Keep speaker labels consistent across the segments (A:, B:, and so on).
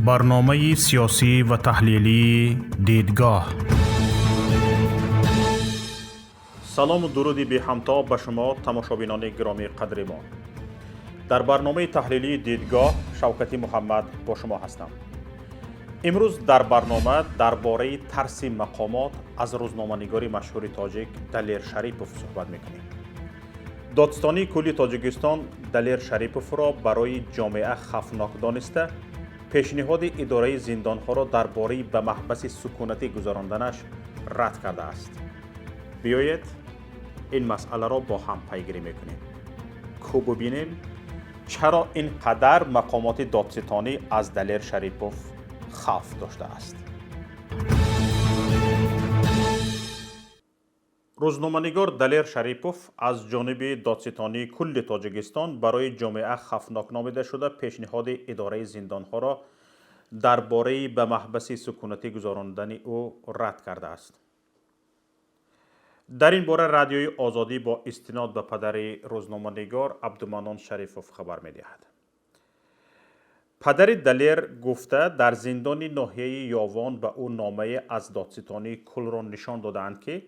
A: برنامه سیاسی و تحلیلی دیدگاه.
B: سلام و درودی به همتا به شما تماشابینان گرامی قدر ما. در برنامه تحلیلی دیدگاه شوکتی محمد با شما هستم. امروز در برنامه درباره ترس مقامات از روزنامه‌نگار مشهور تاجیک دلیر شریپوف صحبت میکنیم. دادستانی کلی تاجیکستان دلیر شریپوف را برای جامعه خفناک دانسته پیشنهاد اداره زندانها را درباره به محبس سکونتی گذراندنش رد کرده است. بیایید این مسئله را با هم پیگیری میکنیم. خوب ببینیم چرا اینقدر مقامات دادستانی از دلیر شریپوف خوف داشته است. روزنامه‌نگار دلیر شریپوف از جانب دادستانی کل تاجیکستان برای جامعه خفناک نامیده شده پیشنهاد اداره زندانها را درباره به محبس سکونتی گذراندن او رد کرده است. در این باره رادیوی آزادی با استناد به پدر روزنامه‌نگار عبدالمنان شریپوف خبر می‌دهد. پدر دلیر گفته در زندان ناحیه یاوان به او نامه از دادستانی کل را نشان دادند که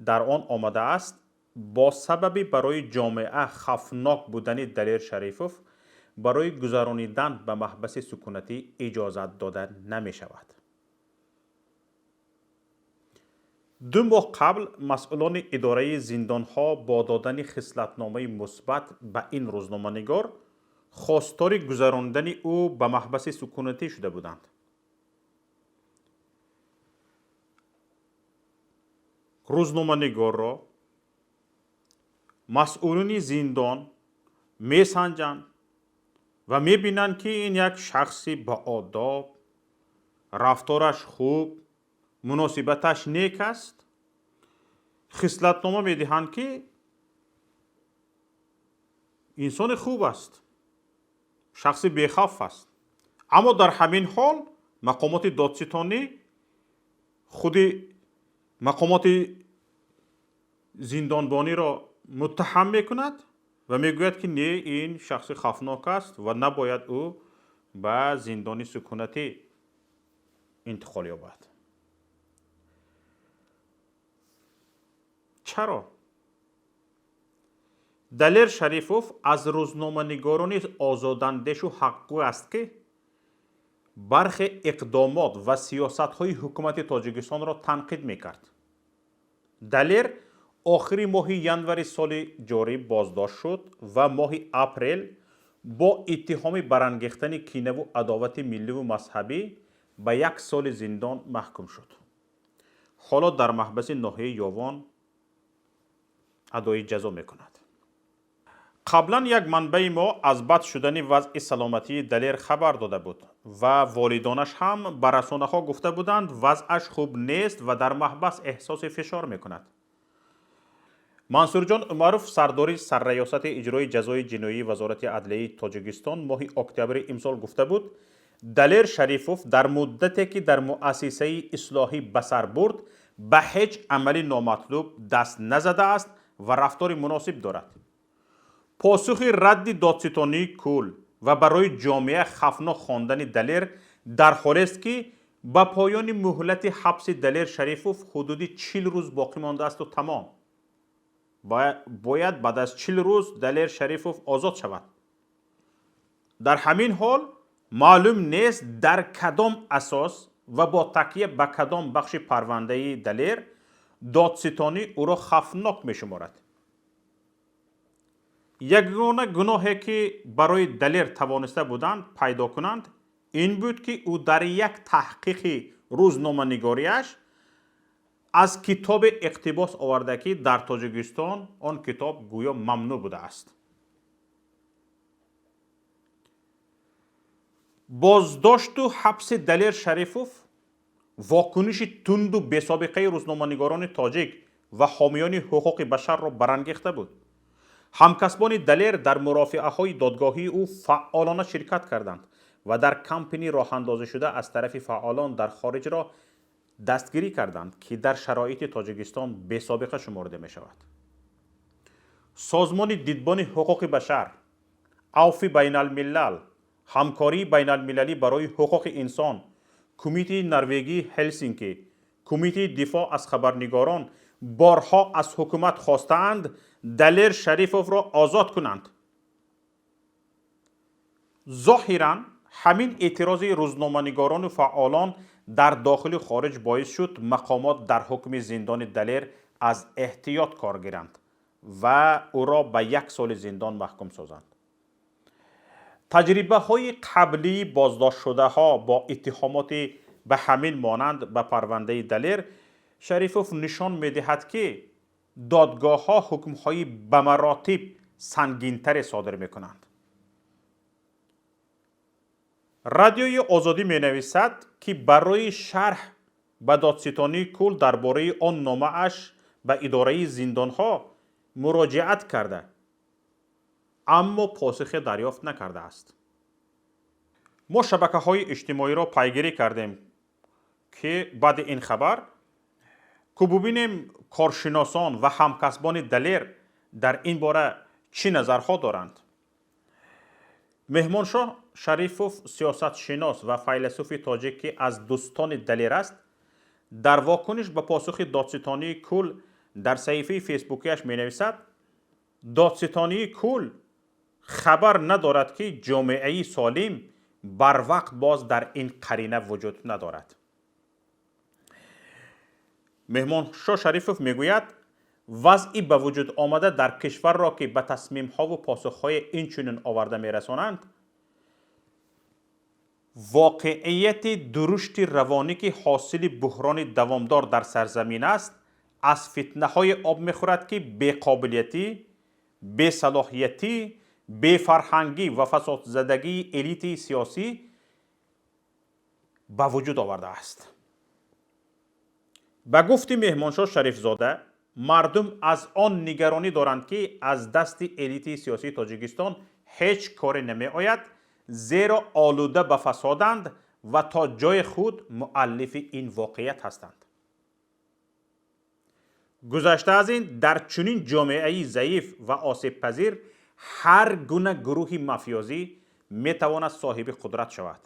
B: در آن آمده است با سبب برای جامعه خفناک بودن دلیر شریپوف برای گذرانیدن به محبس سکونتی اجازت داده نمی شود. 2 ماه قبل مسئولان اداره زندانها با دادن خصلتنامه مثبت به این روزنامه‌نگار خواستار گذراندن او به محبس سکونتی شده بودند. روزنامه‌نگار را مسئولین زندان میسنجند و میبینند که این یک شخصی با آداب، رفتارش خوب، مناسبتش نیک است. خصلتنامه میدهند که انسان خوب است، شخص بی‌خوف است. اما در همین حال مقامات دادستانی خود مقامات زندانبانی را متهم میکند و میگوید که نه، این شخص خفناک است و نباید او به زندان سکونتی انتقال یابد. چرا؟ دلیر شریپوف از روزنامه‌نگاران آزاداندیش و حقگو است که برخی اقدامات و سیاست‌های حکومت تاجیکستان را تنقید میکرد. دلیر آخر ماه ینوری سال جاری بازداشت شد و ماه اپریل با اتهام برانگیختن کینه و عداوت ملی و مذهبی به 1 سال زندان محکوم شد. حالا در محبس ناحیه یاوان ادای جزا میکند. قبلا یک منبع ما از بد شدن وضع سلامتی دلیر خبر داده بود و والدانش هم به رسانه‌ها گفته بودند وضعش خوب نیست و در محبس احساس فشار میکند. منصور جان عمروف سردار سرریاست اجرای جزای جنایی وزارت عدلیه تاجیکستان ماه اکتبر امسال گفته بود دلیر شریپوف در مدتی که در مؤسسه اصلاحی به سر برد به هیچ عمل نامطلوب دست نزده است و رفتار مناسب دارد. پاسخ رد دادستانی کل و برای جامعه خفناک خواندن دلیر در حالی است که به پایان مهلت حبس دلیر شریپوف حدود 40 روز باقی مانده است و تمام. باید بعد از 40 روز دلیر شریپوف آزاد شود. در همین حال معلوم نیست در کدام اساس و با تکیه به کدام بخش پرونده دلیر دادستانی او را خفناک می شمارد. یگانه گناهی که برای دلیر توانسته بودند پیدا کنند این بود که او در یک تحقیق روزنامه‌نگاریش از کتاب اقتباس آورده که در تاجیکستان آن کتاب گویا ممنوع بوده است. بازداشت و حبس دلیر شریپوف واکنش تند و بی‌سابقه روزنامه‌نگاران تاجیک و حامیان حقوق بشر را برانگیخته بود. همکسبان دلیر در مرافعه‌های دادگاهی او فعالانه شرکت کردند و در کمپینی راه اندازی شده از طرف فعالان در خارج را دستگیری کردند که در شرایط تاجیکستان بی‌سابقه شمرده می شود. سازمان دیدبان حقوق بشر، عفو بین الملل، همکاری بین المللی برای حقوق انسان، کمیته نروژی هلسینکی، کمیته دفاع از خبرنگاران بارها از حکومت خواستند دلیر شریفوف را آزاد کنند. ظاهراً همین اعتراض روزنامه‌نگاران و فعالان در داخل و خارج باعث شد مقامات در حکم زندان دلیر از احتیاط کار گیرند و او را به 1 سال زندان محکوم سازند. تجربه های قبلی بازداشت شده ها با اتهامات به همین مانند به پرونده دلیر شریفوف نشان می دهد که دادگاه ها حکم های به مراتب سنگین‌تر صادر می کنند. رادیوی آزادی می نویسد که برای شرح به دادستانی کل درباره آن نامه اش به اداره زندان ها مراجعت کرده اما پاسخ دریافت نکرده است. ما شبکه های اجتماعی را پیگیری کردیم که بعد این خبر که ببینیم کارشناسان و همکسبان دلیر در این باره چی نظرها دارند. مهمانشاه شریفوف سیاست شناس و فیلسوف تاجیک که از دوستان دلیر است در واکنش به پاسخ دادستانی کل در صفحه فیسبوکیش می نویسد دادستانی کل خبر ندارد که جامعه سالم بر وقت باز در این قرینه وجود ندارد. مهمانشاه شریفوف میگوید وضعی به وجود آمده در کشور را که به تصمیم ها و پاسخ های این چنین آورده میرسانند واقعیت درشت روانی که حاصل بحران دوامدار در سرزمین است از فتنه های آب میخورد که بی‌قابلیتی، بی‌صلاحیتی، بی‌فرهنگی و فساد زدگی الیت سیاسی به وجود آورده است. به گفت مهمانشاه شریفزاده مردم از آن نگرانی دارند که از دست الیت سیاسی تاجیکستان هیچ کاری نمی آید زیرا آلوده به فسادند و تا جای خود مؤلف این واقعیت هستند. گذشته از این در چنین جامعه ضعیف و آسیب پذیر هر گونه گروه مافیازی می تواند صاحب قدرت شود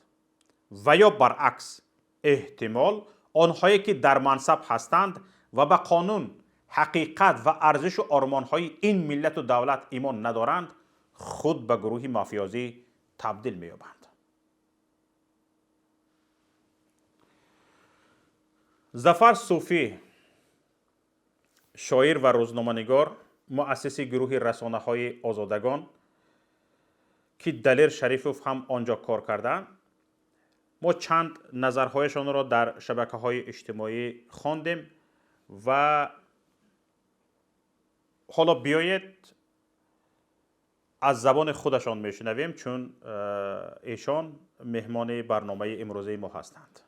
B: و یا برعکس احتمال آنهایی که در منصب هستند و به قانون، حقیقت و ارزش و آرمانهای این ملت و دولت ایمان ندارند خود به گروه مافیازی تبدیل می یابند. ظفر صوفی شاعر و روزنامه‌نگار مؤسس گروه رسانه‌های آزادگان که دلیر شریفوف هم آنجا کار کردند ما چند نظرهایشان را در شبکه‌های اجتماعی خواندیم و حالا بیایید از زبان خودشان میشنویم چون ایشان مهمان برنامه امروزه ما هستند.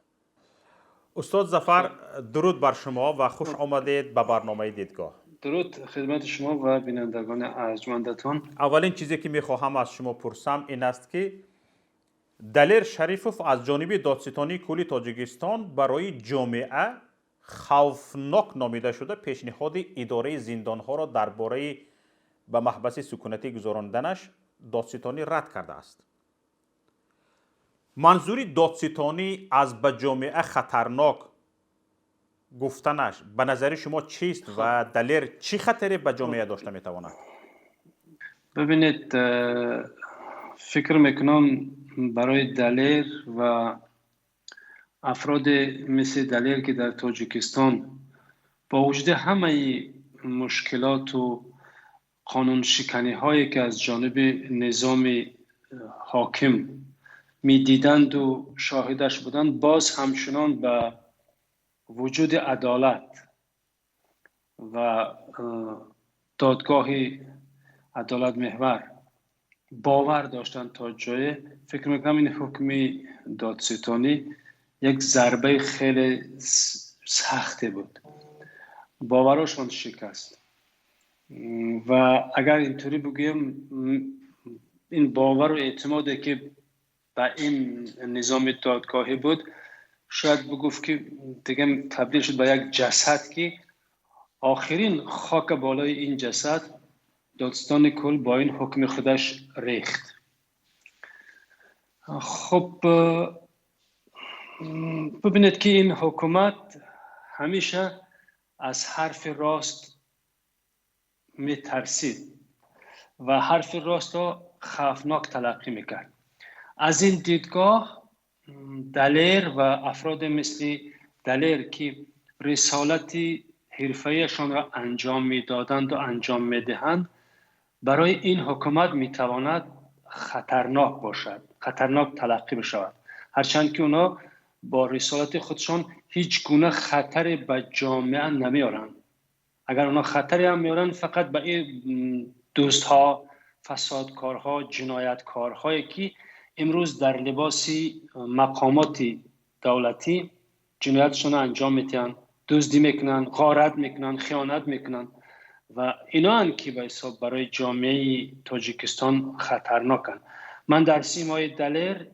B: استاد ظفر درود بر شما و خوش آمدید به برنامه دیدگاه.
C: درود خدمت شما و بینندگان ارجمندتان.
B: اولین چیزی که میخواهم از شما پرسم این است که دلیر شریفوف از جانب دادستانی کلی تاجیکستان برای جامعه خوفناک نامیده شده پیشنهاد اداره زندانها را درباره به محبس سکونتی گذراندنش دادستانی رد کرده است. منظور دادستانی از به جامعه خطرناک گفتنش به نظر شما چیست و دلیر چی خطری به جامعه داشته میتواند؟
C: ببینید فکر میکنم برای دلیر و افراد مثل دلیر که در تاجیکستان با وجود همه مشکلات و قانون شکنی هایی که از جانب نظام حاکم می دیدند و شاهدش بودند باز همچنان به وجود عدالت و دادگاه عدالت محور باور داشتند تا جای فکر میکنم این حکم دادستانی یک ضربه خیلی سخته بود، باورشان شکست و اگر اینطوری بگیم این باور و اعتمادی که به این نظام دادگاهی بود شاید بگفت که دیگه تبدیل شد به یک جسد که آخرین خاک بالای این جسد دادستان کل با این حکم خودش ریخت. خب ببینید که این حکومت همیشه از حرف راست میترسید و حرف راست را خوفناک تلقی میکرد. از این دیدگاه دلیر و افراد مثل دلیر که رسالتی حرفه‌ایشان را انجام میدادند و انجام میدهند برای این حکومت میتواند خطرناک باشد، خطرناک تلقی بشود، هرچند که اونا با رسالت خودشان هیچ گونه خطری به جامعه نمیارند. اگر اونا خطری هم میارن فقط به این دوستها، فسادکارها، جنایتکارهایی که امروز در لباس مقامات دولتی جنایتشون انجام میتن، دزدی میکنن، غارت میکنن، خیانت میکنن و اینا هن که به حساب برای جامعه تاجیکستان خطرناکن. من در سیمای دلیر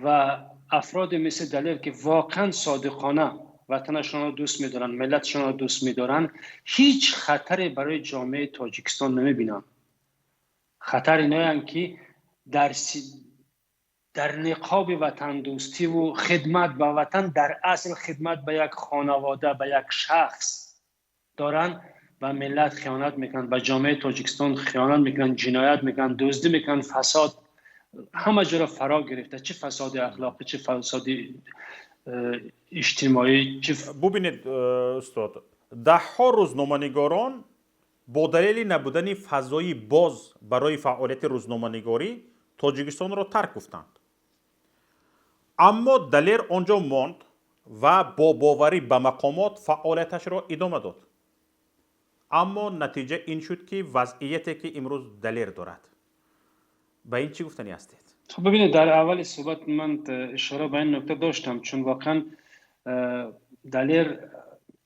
C: و افراد مثل دلیر که واقعا صادقانه وطنشان را دوست می‌دارن، ملتشان را دوست می‌دارن، هیچ خطری برای جامعه تاجیکستان نمی‌بینن. خطر اینه که در نقاب وطن دوستی و خدمت به وطن در اصل خدمت به یک خانواده، به یک شخص دارن و ملت خیانت میکنن، به جامعه تاجیکستان خیانت میکنن، جنایت میکنن، دزدی میکنن، فساد همه جا را فرا گرفته، چه فساد اخلاقی، چه فساد اجتماعی.
B: ببینید استاد، ده ها روزنامه‌نگاران با دلیل نبودن فضای باز برای فعالیت روزنامه‌نگاری تاجیکستان را ترک گفتند. اما دلیر آنجا ماند و با باوری به مقامات فعالیتش را ادامه داد. اما نتیجه این شد که وضعیتی که امروز دلیر دارد. به این چی گفتنی هستید؟
C: خب ببینید، در اول صحبت من اشاره به این نکته داشتم، چون واقعا دلیر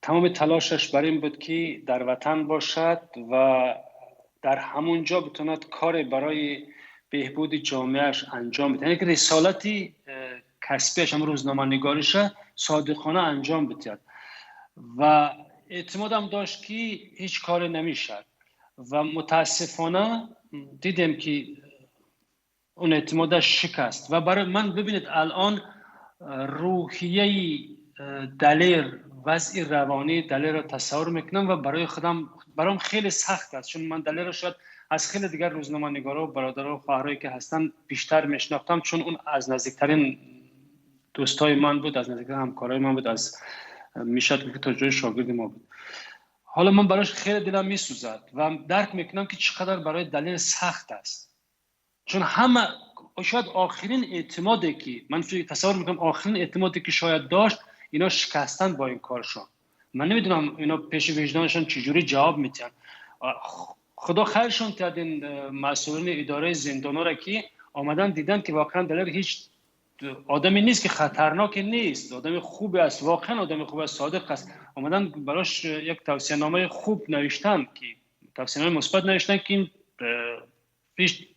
C: تمام تلاشش بر این بود که در وطن باشد و در همونجا بتواند کار برای بهبود جامعهش انجام بده، یعنی که رسالتی کسبیش هم روزنامه نگاریش صادقانه انجام بده و اعتمادم داشت که هیچ کار نمیشد و متاسفانه دیدم که اون اعتمادش شکست و برای من ببینید الان روحیه دلیر، وضع روانی دلیر را تصور میکنم و برام خیلی سخت است، چون من دلیر را شاید از خیلی دیگر روزنامه نگارا و برادرها و خواهرایی که هستن بیشتر میشناختم، چون اون از نزدیکترین دوستای من بود، از نزدیکترین همکارای من بود، از میشد که تا جای شاگرد ما بود. حالا من براش خیلی دلم میسوزد و درک میکنم که چقدر برای دلیر سخت است، چون همه شاید آخرین اعتمادی که من تصور میکنم آخرین اعتمادی که شاید داشت اینا شکستن با این کارشون. من نمیدونم اینا پیش وجدانشون چجوری جواب میتن. خدا خیرشون کردین مسئولین اداره زندانا را که آمدن دیدن که واقعا دلیر هیچ آدمی نیست که خطرناک نیست، آدم خوبی است، واقعا آدم خوب است، صادق است. آمدن براش یک توصیه نامه خوب نوشتن، که توصیه نامه مثبت نوشتن که این هیچ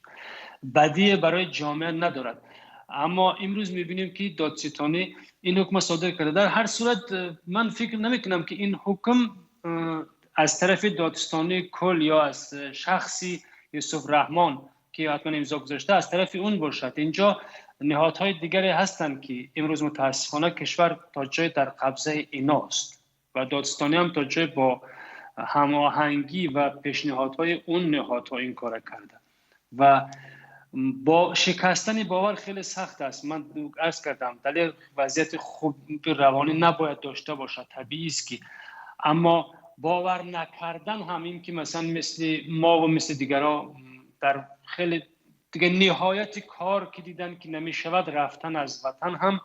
C: بدی برای جامعه ندارد. اما امروز میبینیم که دادستانی این حکم صادر کرده. در هر صورت من فکر نمیکنم که این حکم از طرف دادستانی کل یا از شخصی یوسف رحمان که حتما امضا گذاشته از طرف اون باشد. اینجا نهادهای دیگری هستند که امروز متاسفانه کشور تا جای در قبضه ایناست و دادستانی هم تا جای با هماهنگی و پیشنهادهای اون نهادها این کار کرده و با شکستن باور خیلی سخت است. من عرض کردم دلیل وضعیت خوب روانی نباید داشته باشد، طبیعی است که، اما باور نکردن هم این که مثلا مثل ما و مثل دیگران در خیلی دیگه نهایت کار که دیدن که نمیشود رفتن از وطن هم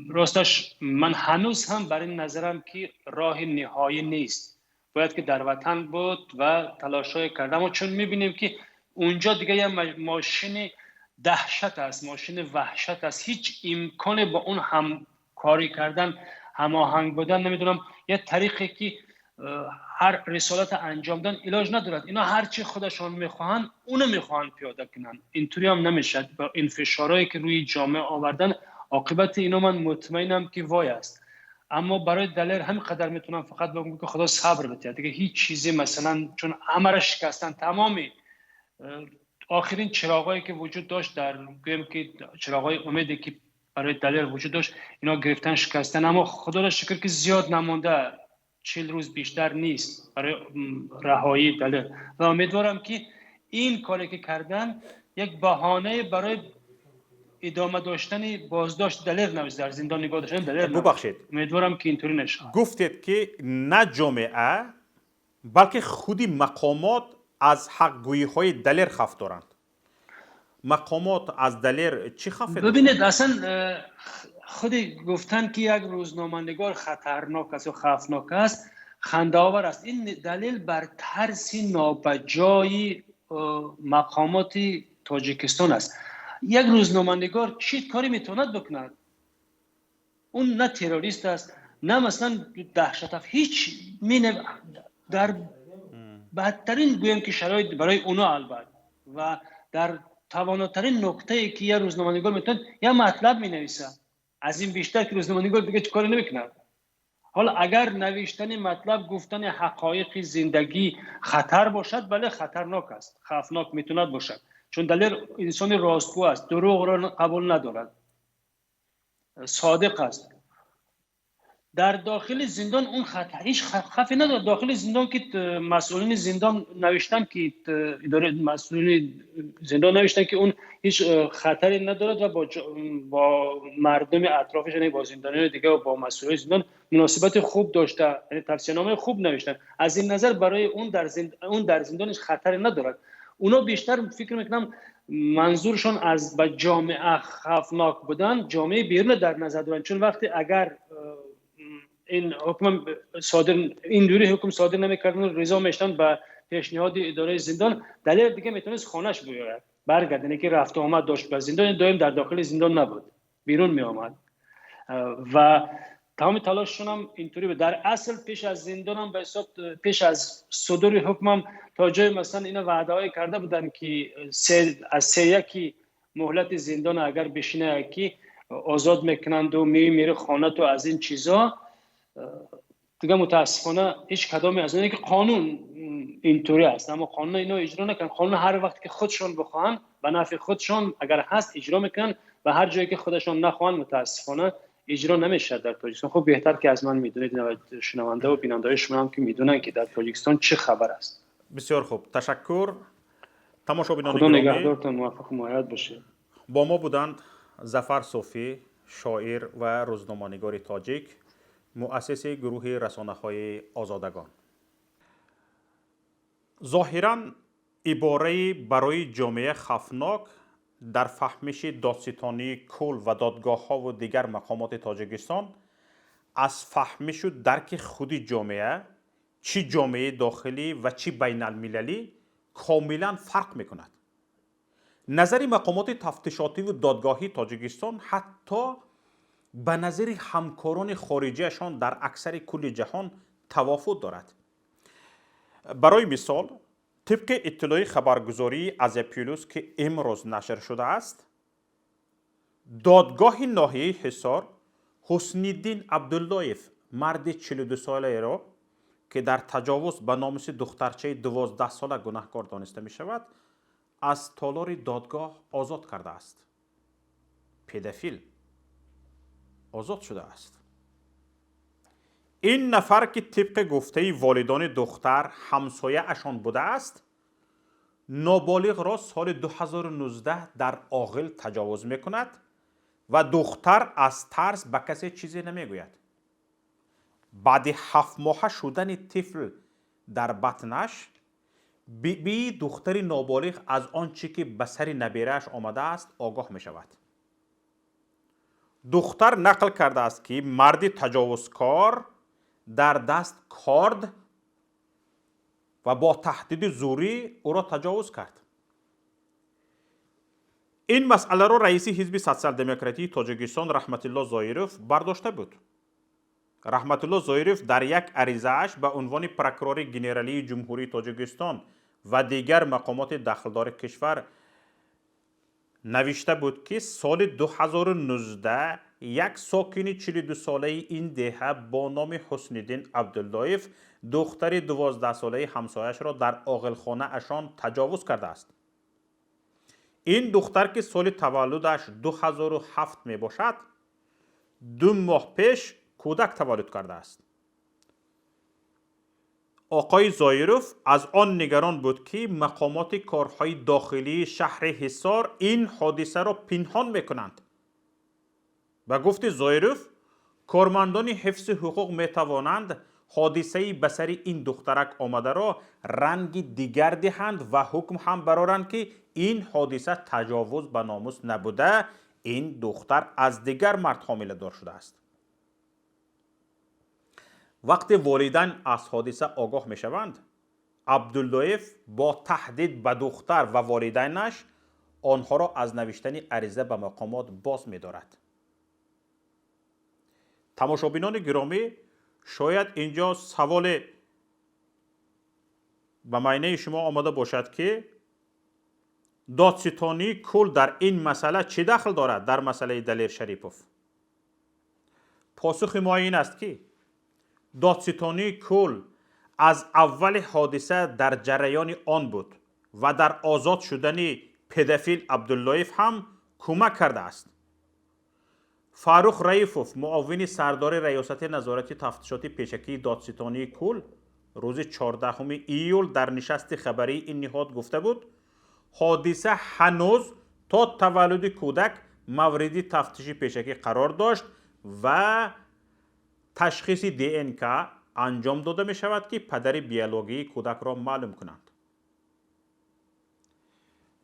C: راستش من هنوز هم بر این نظرم که راه نهایی نیست، باید که در وطن بود و تلاشای کردم و چون میبینیم که اونجا دیگه یه ماشین دهشت است، ماشین وحشت است، هیچ امکانی با اون هم کاری کردن، هماهنگ بودن، نمیدونم یه طریقی که هر رسالت انجام دادن علاج ندارد. اینا هر چی خودشان میخواهن اونو میخواهن پیاده کنن، اینطوری هم نمیشه. با این فشارهایی که روی جامعه آوردن عاقبت اینا من مطمئنم که وای است. اما برای دلیر همینقدر میتونم فقط بگم که خدا صبر بده دیگه، هیچ چیزی مثلا چون همه را شکستن، تمامی آخرین چراغایی که وجود داشت در گویم که چراغای امیدی که برای دلیر وجود داشت اینا گرفتن شکستن، اما خدا را شکر که زیاد نمانده، 40 روز بیشتر نیست برای رهایی دلیر و امیدوارم که این کاری که کردن یک بهانه برای ادامه داشتن بازداشت دلیر نباشه، در زندان نگاه داشتن دلیر نباشه.
B: ببخشید،
C: امیدوارم که اینطوری نشه.
B: گفتید که نه جامعه بلکه خودی مقامات از حقگویی های دلیر خف دارند. مقامات از دلیر چی خف دارند؟
C: ببینید اصلا خودی گفتن که یک روزنامه‌نگار خطرناک است و خوفناک است، خنده آور است. این دلیل بر ترس نابجای مقامات تاجیکستان است. یک روزنامه‌نگار چی کاری میتواند بکند؟ اون نه تروریست است، نه مثلا دهشت افکن، هیچ در بدترین گویم که شرایط برای اونا البته و در تواناترین نقطه ای که یه روزنامه‌نگار میتونه یه مطلب مینویسه، از این بیشتر که روزنامه‌نگار دیگه چه کاری نمیکنه. حالا اگر نوشتن مطلب، گفتن حقایق زندگی خطر باشد، بله خطرناک است، خوفناک میتوند باشد، چون دلیر انسان راستگو است، دروغ را قبول ندارد، صادق است. در داخل زندان اون خطر هیچ خفی نداره. داخل زندان که مسئولین زندان نوشتن که اداره مسئولین زندان نوشتن که اون هیچ خطری ندارد و با مردم اطرافش، یعنی با زندانیان دیگه و با مسئولین زندان مناسبت خوب داشته، یعنی توصیه‌نامه خوب نوشتن. از این نظر برای اون در زندانش خطری ندارد. اونا بیشتر فکر میکنم منظورشون از با جامعه خوفناک بودن، جامعه بیرون در نظر دارن، چون وقتی اگر این حکم صادر اینجوری حکم صادر نمیکردن، رضا میشتن به پیشنهاد اداره زندان، دلیر دیگه میتونست خانهش بیاید برگردونه که رفت و آمد داشت به زندان، دائم در داخل زندان نبود، بیرون می آمد و تمام تلاششون هم اینطوری بود. در اصل پیش از زندان هم به حساب پیش از صدور حکمم تا جای مثلا اینا وعده‌ای کرده بودن که از سه یکی مهلت زندان اگر بشینه کی آزاد میکنند و میره خانه تو از این چیزا. دیگه متاسفانه هیچ کدامی از اونایی که قانون اینطوری است، اما قانون اینا اجرا نکنن. قانون هر وقت که خودشون بخوان به نفع خودشون اگر هست اجرا میکنن و هر جایی که خودشون نخوان متاسفانه اجرا نمیشه در تاجیکستان. خب بهتر که از من میدونید، شنونده و بیننده شما هم که میدونن که در تاجیکستان چه خبر است.
B: بسیار خوب، تشکر. تماشابینان
C: خدا
B: گرامی،
C: نگهدارتان، موفق و مایعات باشه.
B: با ما بودند ظفر صوفی، شاعر و روزنامه‌نگار تاجیک، مؤسس گروه رسانه‌های آزادگان. ظاهراً عباره برای جامعه خفناک در فهمش دادستانی کل و دادگاه‌ها و دیگر مقامات تاجیکستان از فهمش و درک خود جامعه، چی جامعه داخلی و چی بین المللی، کاملا فرق می‌کند. نظر مقامات تفتیشاتی و دادگاهی تاجیکستان حتی به نظر همکاران خارجیشان در اکثر کل جهان توافق دارد. برای مثال، طبق اطلاع خبرگزاری از اپیولوس که امروز نشر شده است، دادگاه ناحیه حصار حسن الدین عبداللایف، مرد 42 ساله را که در تجاوز به ناموس دخترچه 12 ساله گناهکار دانسته می شود، از تالار دادگاه آزاد کرده است. پدافیل آزاد شده است. این نفر که طبق گفته والدان دختر همسایه اشان بوده است، نابالغ را سال 2019 در عاقل تجاوز می کند و دختر از ترس به کسی چیزی نمی گوید. بعد 7 ماه شدن طفل در بطنش، بی دختر نابالغ از آنچه که به سر نبیره‌اش آمده است آگاه می شود. دختر نقل کرده است که مرد تجاوزکار در دست کارد و با تهدید زوری او را تجاوز کرد. این مسئله را رئیس حزب سوسیال دموکراتی تاجیکستان رحمت الله زایروف برداشته بود. رحمت الله زایروف در یک عریضه‌اش به عنوان پروکورور ژنرالی جمهوری تاجیکستان و دیگر مقامات دخلدار کشور نوشته بود که سال 2019 یک ساکن 42 ساله این دهه با نام حسن الدین عبداللایف دختر 12 ساله همسایش را در عاقلخانه اشان تجاوز کرده است. این دختر که سال تولدش 2007 می باشد 2 ماه پیش کودک تولد کرده است. آقای زایروف از آن نگران بود که مقامات کارهای داخلی شهر حصار این حادثه را پنهان میکنند. به گفت زایروف کارمندان حفظ حقوق می توانند حادثه به سر این دخترک آمده را رنگ دیگر دهند و حکم هم برارند که این حادثه تجاوز به ناموس نبوده، این دختر از دیگر مرد حامله دار شده است. وقتی والدین از حادثه آگاه می شوند، عبداللطیف با تهدید به دختر و والدینش آنها را از نوشتن عریضه به مقامات باز می دارد. تماشابینان گرامی، شاید اینجا سوال به معنی شما آمده باشد که دادستانی کل در این مسئله چه دخل دارد در مسئله دلیر شریپوف؟ پاسخ ما این است که دادستانی کل از اول حادثه در جریان آن بود و در آزاد شدن پدافیل عبداللطیف هم کمک کرده است. فاروق رئیفوف، معاون سردار ریاست نظارت تفتیشات پیشکی دادستانی کل، روز 14 ایول در نشست خبری این نهاد گفته بود حادثه هنوز تا تولد کودک مورد تفتیش پیشکی قرار داشت و تشخیص DNK انجام داده می شود که پدر بیولوژی کودک را معلوم کنند.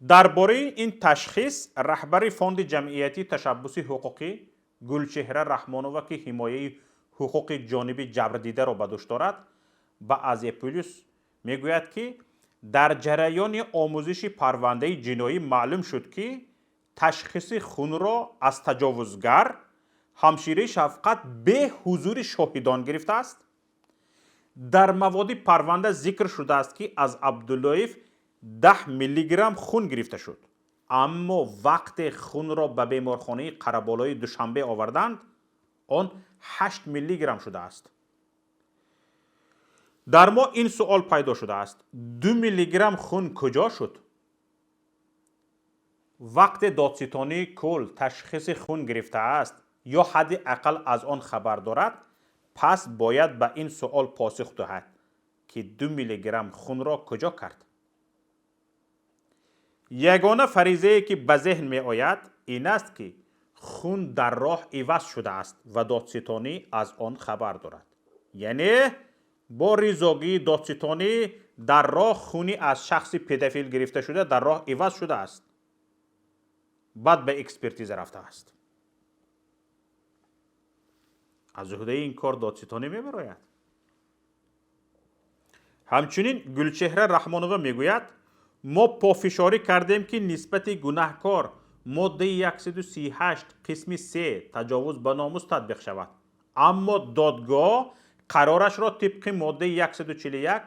B: درباره این تشخیص رهبر فوند جمعیتی تشبث حقوقی گلچهره رحمانووا که حمایه حقوق جانب جبردیده را به دوش دارد به آزیا پلیس میگوید که در جریان آموزش پرونده جنایی معلوم شد که تشخیص خون را از تجاوزگر همشیره شفقت به حضور شاهدان گرفته است. در مواد پرونده ذکر شده است که از عبداللطیف 10 میلی گرم خون گرفته شد، اما وقت خون را به بیمارخانه قره‌بالای دوشنبه آوردند آن 8 میلی گرم شده است. در ما این سوال پیدا شده است 2 میلی گرم خون کجا شد؟ وقت دادستانی کل تشخیص خون گرفته است یا حداقل از آن خبر دارد، پس باید به این سوال پاسخ دهد که 2 میلی گرم خون را کجا کرد. یگانه فریضه‌ای که به ذهن می آید این است که خون در راه عوض شده است و دادستانی از آن خبر دارد. یعنی با ریزاگی دادستانی در راه خونی از شخص پدافیل گرفته شده در راه عوض شده است، بعد به اکسپرتیز رفته است. از عهده این کار دادستانی می براید. همچنین گلچهره رحمانووا میگوید ما پافشاری کردیم که نسبت گناهکار ماده 138 قسم 3 تجاوز به ناموس تطبیق شود، اما دادگاه قرارش را طبق ماده 141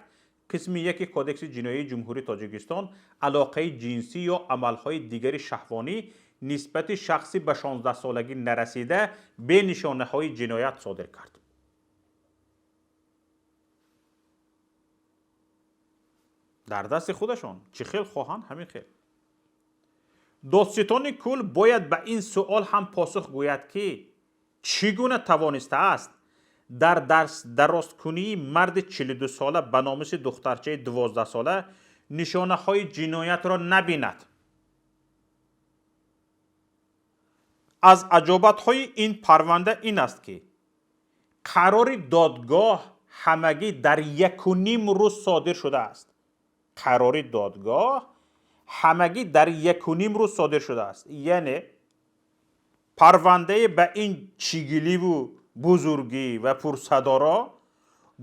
B: قسم 1 کودکس جنایی جمهوری تاجیکستان علاقه جنسی یا عملهای دیگر شهوانی نسبت شخصی به 16 سالگی نرسیده به نشانه های جنایت صادر کرد. در دست خودشان چه خیل خواهند همین خیل. دادستان کل باید به این سوال هم پاسخ گوید که چگونه توانسته است در درست کنی مرد 42 ساله به ناموس دخترچه 12 ساله نشانه های جنایت را نبیند. از عجابت های این پرونده این است که قرار دادگاه همگی در 1.5 روز صادر شده است. قرار دادگاه همگی در 1.5 روز صادر شده است. یعنی پرونده به این چگیلی و بزرگی و پرصدا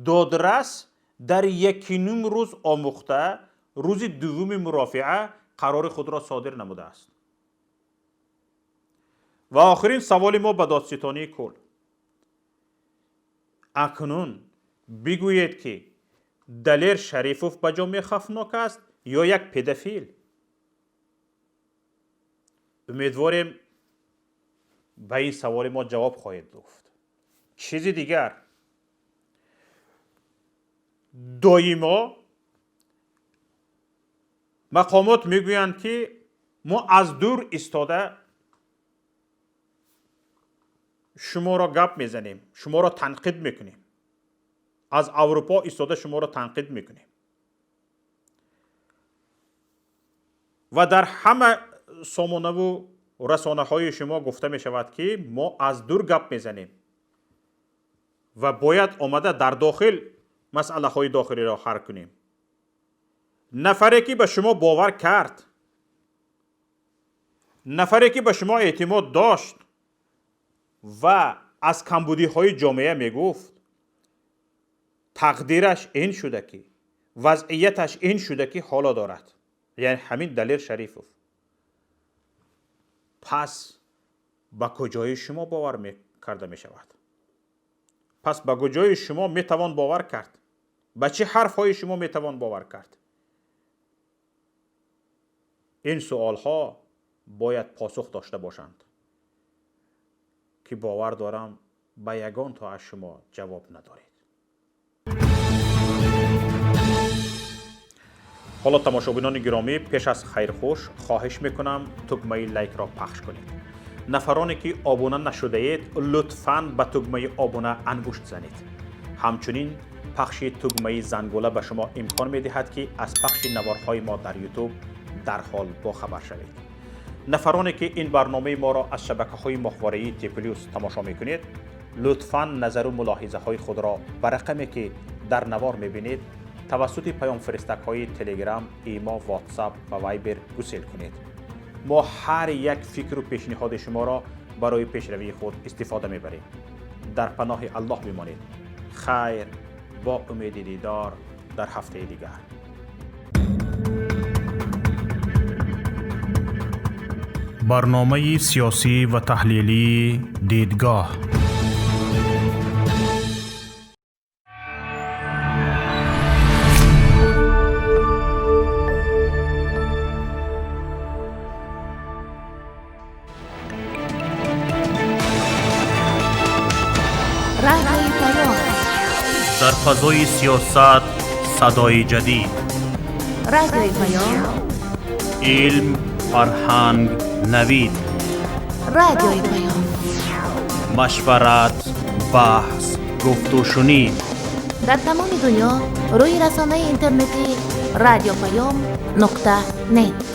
B: دادرس در 1.5 روز آموخته روز دوم مرافعه قرار خود را صادر نموده است. و آخرین سوال ما به دادستانی کل، اکنون بگویید که دلیر شریفوف به جامعه خفناک است یا یک پدافیل؟ امیدواریم به این سوال ما جواب خواهید گفت. چیزی دیگر، دائما مقامات میگویند که ما از دور ایستاده شما را گپ میزنیم، شما را تنقید میکنیم. از اروپا ایستاده شما را تنقید میکنیم و در همه سامانه و رسانه های شما گفته می شود که ما از دور گپ میزنیم و باید آمده در داخل مسئله های داخلی را حل کنیم. نفری که به شما باور کرد، نفری که به شما اعتماد داشت و از کمبودی های جامعه می گفت، تقدیرش این شده که وضعیتش این شده که حالا دارد، یعنی همین دلیر شریفوف. پس به کجای شما باور کرده می شود؟ پس به کجای شما می توان باور کرد؟ به چه حرف های شما می توان باور کرد؟ این سوال ها باید پاسخ داشته باشند که باور دارم به یگان تا از شما جواب ندارید. حالا تماشابینان گرامی، پیش از خیرخوش خواهش میکنم تکمه لایک را پخش کنید. نفرانی که آبونه نشده اید لطفاً به تکمه آبونه انگشت زنید. همچنین پخش تکمه زنگوله به شما امکان میدهد که از پخش نوارهای ما در یوتیوب در حال با خبر شوید. نفرانی که این برنامه ما را از شبکه‌های ماهواره‌ای تیپلیوس تماشا میکنید لطفاً نظر و ملاحظه های خود را به رقمی که در نوار میبینید توسط پیام فرستک های تلگرام، ایما، واتساپ و وایبر گسیل کنید. ما هر یک فکر و پیشنهاد شما را برای پیشروی خود استفاده میبریم. در پناه الله بمانید. خیر، با امید دیدار در هفته دیگر.
A: برنامه سیاسی و تحلیلی دیدگاه. در فضای سیاست صدای جدید.
D: رادیوی پیام.
A: علم، فرهنگ، نوید.
D: رادیوی پیام.
A: مشورت، بحث، گفت و شنید.
D: در تمام دنیا روی رسانه اینترنتی رادیو پیام .net